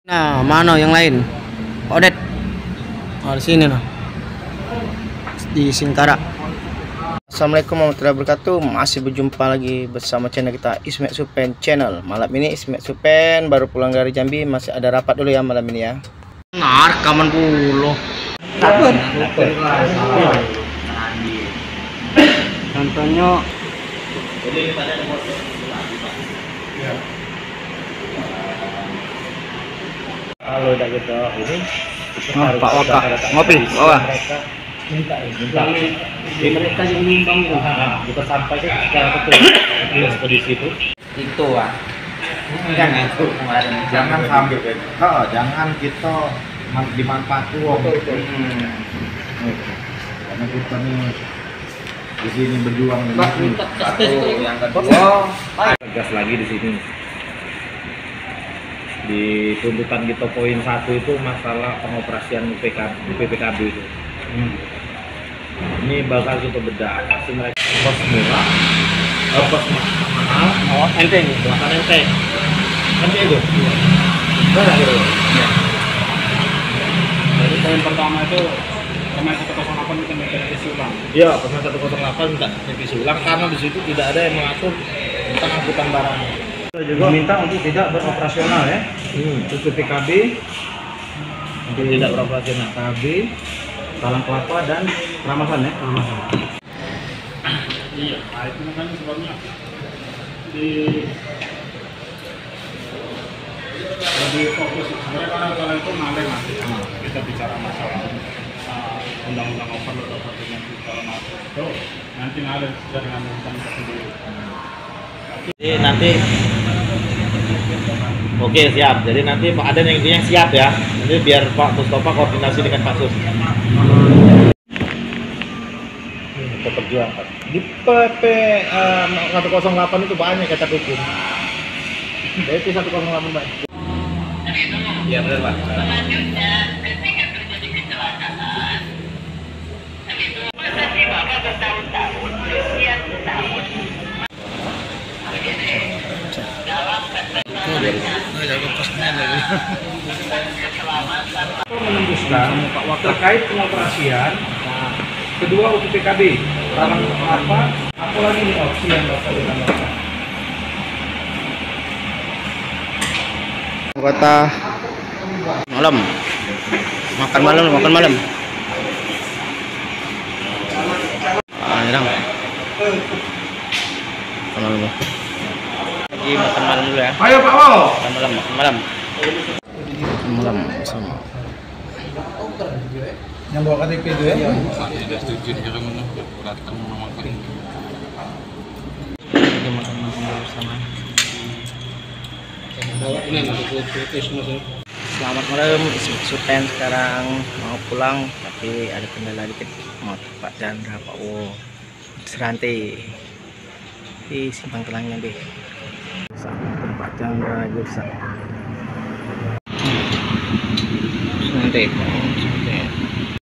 Nah, mana yang lain? Odet. Oh, di sini nah. Di Singkara. Assalamualaikum warahmatullahi wabarakatuh. Masih berjumpa lagi bersama channel kita Ismet Supen Channel. Malam ini Ismet Supen baru pulang dari Jambi, masih ada rapat dulu ya malam ini ya. Nah, rekaman dulu. Takut. Contohnya Kalau udah gitu ini Pak Waka ngopi bawah. minta mereka yang nyumbang itu kita sampaikan secara betul di ekspedisi itu jangan itu kemarin jangan sambil jangan kita dimanfaatkan karena kita nih di sini berjuang ini satu yang kedua tegas lagi di sini di tuntutan kita poin 1 itu masalah pengoperasian UPPKB itu. Ini bakal kita bedah pasti mereka kos murah, kos mahal, enteng, bahkan enteng. Kan itu. Berapa gitu? Jadi poin pertama itu Permen 108 kita minta revisi ulang. Iya, Permen 108 minta revisi ulang karena di situ tidak ada yang mengatur tentang angkutan barang. Kita juga minta untuk tidak beroperasional ya. Untuk PKB Untuk tidak beroperasional. KB, Talang Kelapa dan Ramasan ya. Iya, nah itu makanya sebabnya lebih fokus sebenarnya karena kalau itu ngaleng nanti kita bicara masalah undang-undang overload dengan segala macam itu nanti ngaleng dengan undang tersendiri. Jadi nanti oke siap. Jadi nanti Pak Aden yang siap ya. Nanti biar Pak Mustafa koordinasi dengan Pak Sus. Kita perjuangkan. Di PP 108 itu banyak kata hukum. Itu 108 banyak. Iya benar Pak. Menembuskan terkait pengoperasian kedua UPPKB barang apa lagi nih opsi yang bakal ditambahkan Kota malam. Makan malam. Ah, ini makan malam. Lagi makan malam dulu ya. ayo Pak Wo Makan malam. Malam sama. yang bawa KTP itu ya Lagi makan bersama. Selamat malam, Ismet Supen sekarang mau pulang tapi ada kendala dikit mau Pak Chandra Pak Wo Seranti di Simpang Telangnya deh. Pak Chandra Gursa nanti